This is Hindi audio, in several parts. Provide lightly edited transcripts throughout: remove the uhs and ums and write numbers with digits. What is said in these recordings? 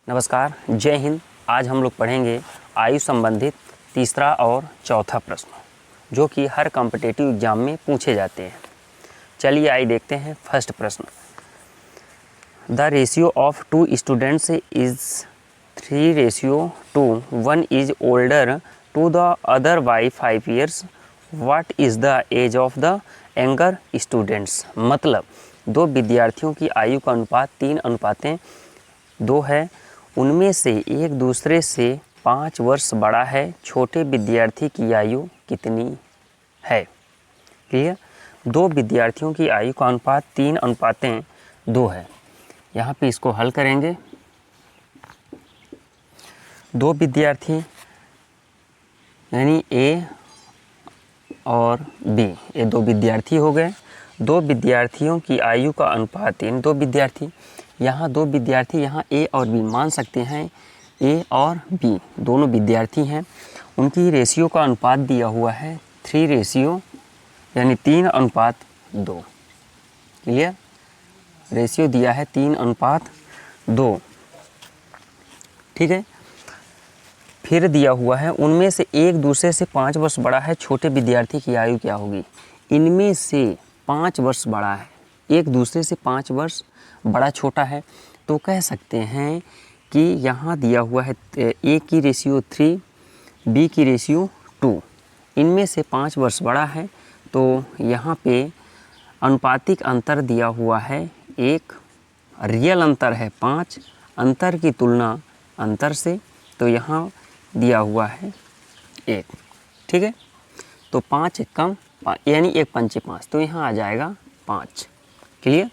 नमस्कार, जय हिंद। आज हम लोग पढ़ेंगे आयु संबंधित तीसरा और चौथा प्रश्न, जो कि हर कॉम्पिटिटिव एग्जाम में पूछे जाते हैं। चलिए आइए देखते हैं फर्स्ट प्रश्न। The ratio of two students is 3:1 is older to the other by 5 years। What is the age of the younger students. मतलब दो विद्यार्थियों की आयु का अनुपात 3:2 है। उनमें से एक दूसरे से 5 वर्ष बड़ा है। छोटे विद्यार्थी की आयु कितनी है। क्लियर। दो विद्यार्थियों की आयु का अनुपात 3:2 है। यहाँ पे इसको हल करेंगे। दो विद्यार्थी यानी ए और बी, ये दो विद्यार्थी हो गए। दो विद्यार्थियों की आयु का अनुपात 3। दो विद्यार्थी यहाँ ए और बी मान सकते हैं। ए और बी दोनों विद्यार्थी हैं। उनकी रेशियो का अनुपात दिया हुआ है 3 यानी 3:2। क्लियर। रेशियो दिया है 3:2। ठीक है। फिर दिया हुआ है उनमें से एक दूसरे से 5 वर्ष बड़ा है। छोटे विद्यार्थी की आयु क्या होगी। इनमें से 5 वर्ष बड़ा है, एक दूसरे से 5 वर्ष बड़ा छोटा है, तो कह सकते हैं कि यहाँ दिया हुआ है ए की रेशियो 3, बी की रेशियो 2। इनमें से 5 वर्ष बड़ा है, तो यहाँ पे अनुपातिक अंतर दिया हुआ है 1। रियल अंतर है 5। अंतर की तुलना अंतर से, तो यहाँ दिया हुआ है 1। ठीक है। तो 5 एक कम यानी 1 पंचे 5, तो यहाँ आ जाएगा 5। क्लियर।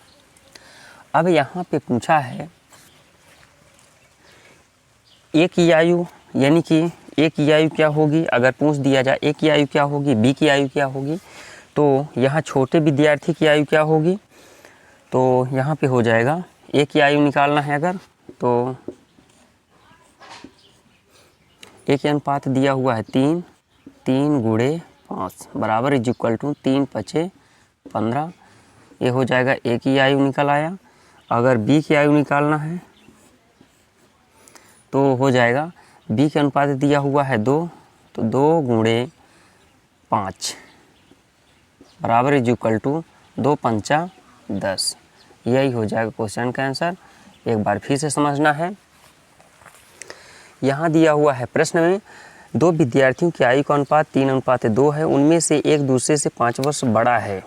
अब यहाँ पे पूछा है ए की आयु, यानी कि ए की आयु क्या होगी। अगर पूछ दिया जाए ए की आयु क्या होगी, बी की आयु क्या होगी, तो यहाँ छोटे विद्यार्थी की आयु क्या होगी। तो यहाँ पे हो जाएगा ए की आयु निकालना है अगर, तो ए के अनुपात दिया हुआ है 3 × 5 इज इक्वल टू 3 × 5 = 15। ये हो जाएगा ए की आयु निकल आया। अगर बी की आयु निकालना है तो हो जाएगा बी के अनुपात दिया हुआ है 2, तो 2 × 5 इज इक्वल टू 2 × 5 = 10। यही हो जाएगा क्वेश्चन का आंसर। एक बार फिर से समझना है। यहाँ दिया हुआ है प्रश्न में दो विद्यार्थियों की आयु का अनुपात 3:2 है। उनमें से एक दूसरे से 5 वर्ष बड़ा है।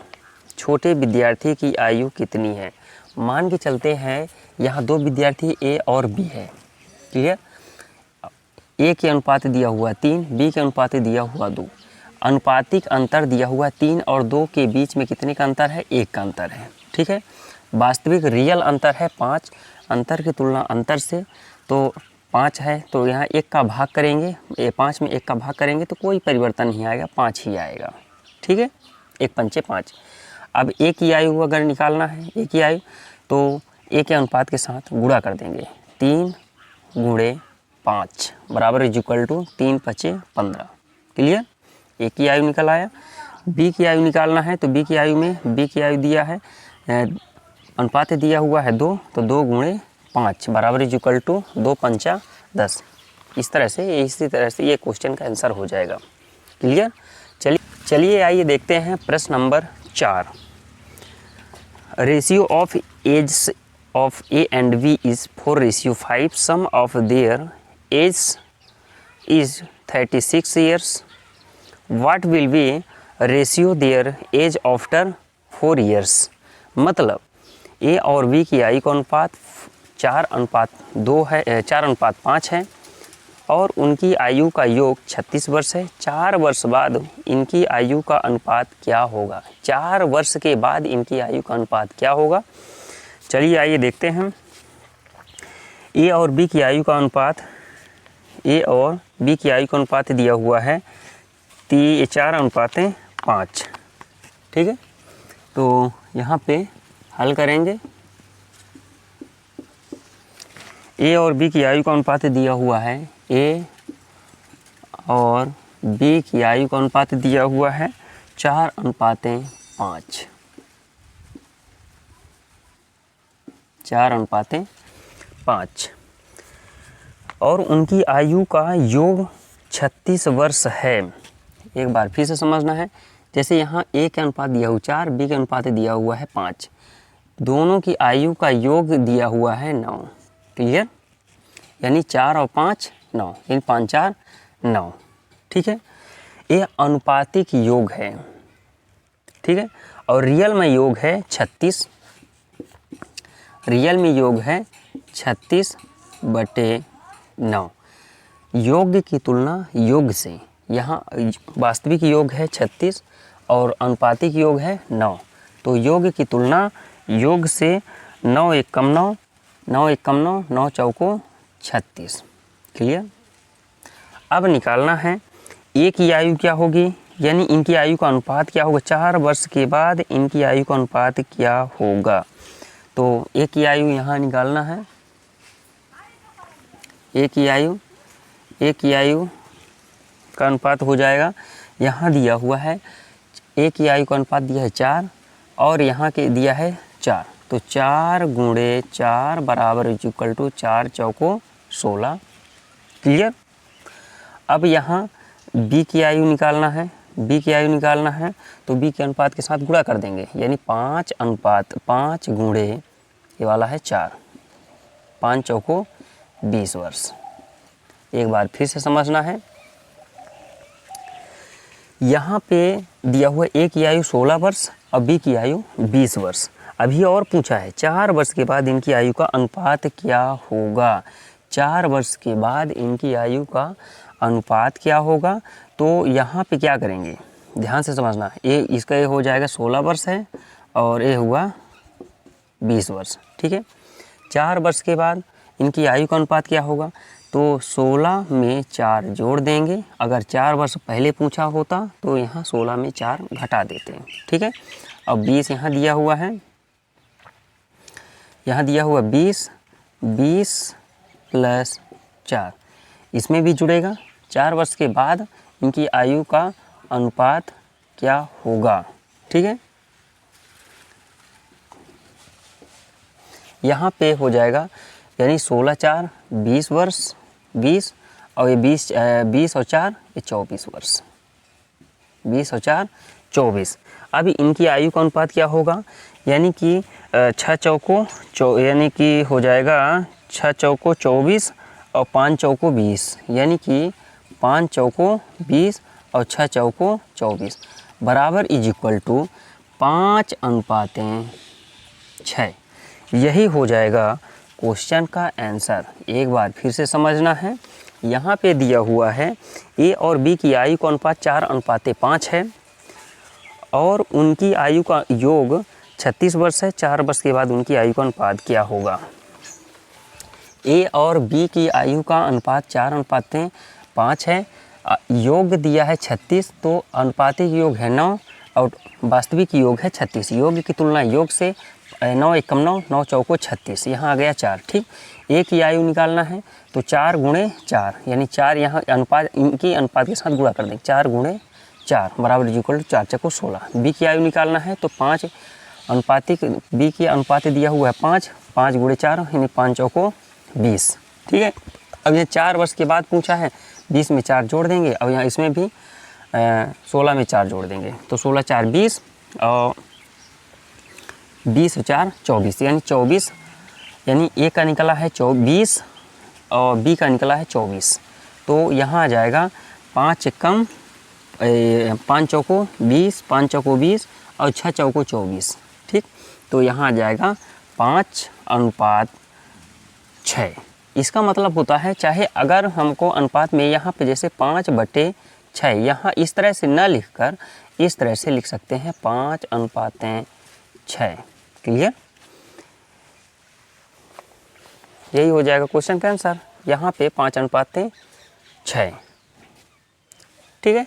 छोटे विद्यार्थी की आयु कितनी है। मान के चलते हैं यहाँ दो विद्यार्थी ए और बी है। क्लियर। ए के अनुपात दिया हुआ 3, बी के अनुपात दिया हुआ 2। अनुपातिक अंतर दिया हुआ 3 और 2 के बीच में कितने का अंतर है, 1 का अंतर है। ठीक है। वास्तविक रियल अंतर है 5। अंतर की तुलना अंतर से, तो 5 है, तो यहाँ 1 का भाग करेंगे। 5 में 1 का भाग करेंगे तो कोई परिवर्तन नहीं आएगा, 5 ही आएगा। ठीक है। 1 पंचे 5। अब ए की आयु अगर निकालना है, ए की आयु, तो ए के अनुपात के साथ गुणा कर देंगे। 3 × 5 इज इक्वल टू 3 × 5 = 15। क्लियर। ए की आयु निकल आया। बी की आयु निकालना है, तो बी की आयु दिया है, अनुपात दिया हुआ है 2, तो 2 × 5 इज इक्वल टू 2 × 5 = 10। इस तरह से ये क्वेश्चन का आंसर हो जाएगा। क्लियर। चलिए आइए देखते हैं प्रश्न number 4। Ratio of age of A and B is 4:5। Sum of their age is 36 years। What will be ratio their age after 4 years। मतलब ए और बी की आयु का अनुपात 4:2 है, 4:5 है, और उनकी आयु का योग 36 वर्ष है। 4 वर्ष बाद इनकी आयु का अनुपात क्या होगा। 4 वर्ष के बाद इनकी आयु का अनुपात क्या होगा। चलिए आइए देखते हैं। ए और बी की आयु का अनुपात दिया हुआ है 4:5। ठीक है। तो यहाँ पे हल करेंगे। ए और बी की आयु का अनुपात दिया हुआ है, ए और बी की आयु का अनुपात दिया हुआ है 4:5। 4:5। और उनकी आयु का योग 36 वर्ष है। एक बार फिर से समझना है, जैसे यहाँ ए के अनुपात दिया हुआ 4, बी के अनुपात दिया हुआ है 5, दोनों की आयु का योग दिया हुआ है 9। क्लियर? यानी 4 और 5 9, यानी 5 4 9। ठीक है, ये अनुपातिक योग है। ठीक है, और रियल में योग है 36। रियल में योग है 36/9। योग की तुलना योग से, यहाँ वास्तविक योग है 36 और अनुपातिक योग है 9, तो योग की तुलना योग से 9 एकम 9, 9 एकम 9, 9 चौको 36। क्लियर? अब निकालना है ए की आयु क्या होगी, यानी इनकी आयु का अनुपात क्या होगा। 4 वर्ष के बाद इनकी आयु का अनुपात क्या होगा, तो ए की आयु यहाँ निकालना है। ए की आयु का अनुपात हो जाएगा, यहाँ दिया हुआ है ए की आयु का अनुपात दिया है 4 और यहाँ के दिया है 4, तो 4 × 4 बराबर इक्वल टू 4 चौको 16। क्लियर? अब यहाँ बी की आयु निकालना है। बी की आयु निकालना है तो बी के अनुपात के साथ गुणा कर देंगे, यानी 5 × ये वाला है 4, 5 चौको 20 वर्ष। एक बार फिर से समझना है, यहाँ पे दिया हुआ ए की आयु 16 वर्ष और बी की आयु 20 वर्ष। अभी और पूछा है 4 वर्ष के बाद इनकी आयु का अनुपात क्या होगा। 4 वर्ष के बाद इनकी आयु का अनुपात क्या होगा, तो यहाँ पे क्या करेंगे, ध्यान से समझना। ये इसका ये हो जाएगा 16 वर्ष है और ये हुआ 20 वर्ष। ठीक है, 4 वर्ष के बाद इनकी आयु का अनुपात क्या होगा, तो 16 में 4 जोड़ देंगे। अगर 4 वर्ष पहले पूछा होता तो यहाँ 16 में 4 घटा देते हैं। ठीक है, अब 20 यहाँ दिया हुआ है, यहाँ दिया हुआ 20 + 4 इसमें भी जुड़ेगा। 4 वर्ष के बाद इनकी आयु का अनुपात क्या होगा। ठीक है, यहाँ पे हो जाएगा, यानी 16 4 20 वर्ष, 20 और ये 20 और 4 ये 24 वर्ष, 20 और 4 24। अभी इनकी आयु का अनुपात क्या होगा, यानी कि 6 चौको यानी कि हो जाएगा 6 चौको 24 और 5 चौको 20, यानी कि 5 चौको 20 और 6 चौको 24 बराबर इक्वल टू 5:6। यही हो जाएगा क्वेश्चन का आंसर। एक बार फिर से समझना है, यहाँ पे दिया हुआ है ए और बी की आयु का अनुपात 4:5 है और उनकी आयु का योग 36 वर्ष है। 4 वर्ष के बाद उनकी आयु का अनुपात क्या होगा। ए और बी की आयु का अनुपात 4:5 है, योग दिया है 36, तो अनुपातिक योग है 9 और वास्तविक योग है 36। योग की तुलना योग से 9 एकम 9, 9 चौको 36, यहाँ आ गया 4। ठीक, ए की आयु निकालना है तो 4 × 4, यानी 4 यहाँ अनुपात इनकी अनुपात के साथ गुणा कर देंगे, 4 × 4 बराबर इक्वल टू 4 चौको 16। बी की आयु निकालना है तो 5 अनुपातिक, बी की अनुपात दिया हुआ है 5 × 4 यानी 5 चौको 20। ठीक है, अब ये 4 वर्ष के बाद पूछा है, 20 में 4 जोड़ देंगे और यहाँ इसमें भी 16 में 4 जोड़ देंगे, तो 16 4 20 और 20 और 4 24, यानी 24, यानी ए का निकला है 24 और बी का निकला है 24। तो यहाँ आ जाएगा 5 कम 5 चौको 20, 5 चौको 20 और 6 चौको 24। ठीक, तो यहाँ आ जाएगा 5:6। इसका मतलब होता है, चाहे अगर हमको अनुपात में यहाँ पे जैसे 5/6, यहाँ इस तरह से न लिखकर इस तरह से लिख सकते हैं 5:6। क्लियर? यही हो जाएगा क्वेश्चन का आंसर, यहाँ पे 5:6। ठीक है।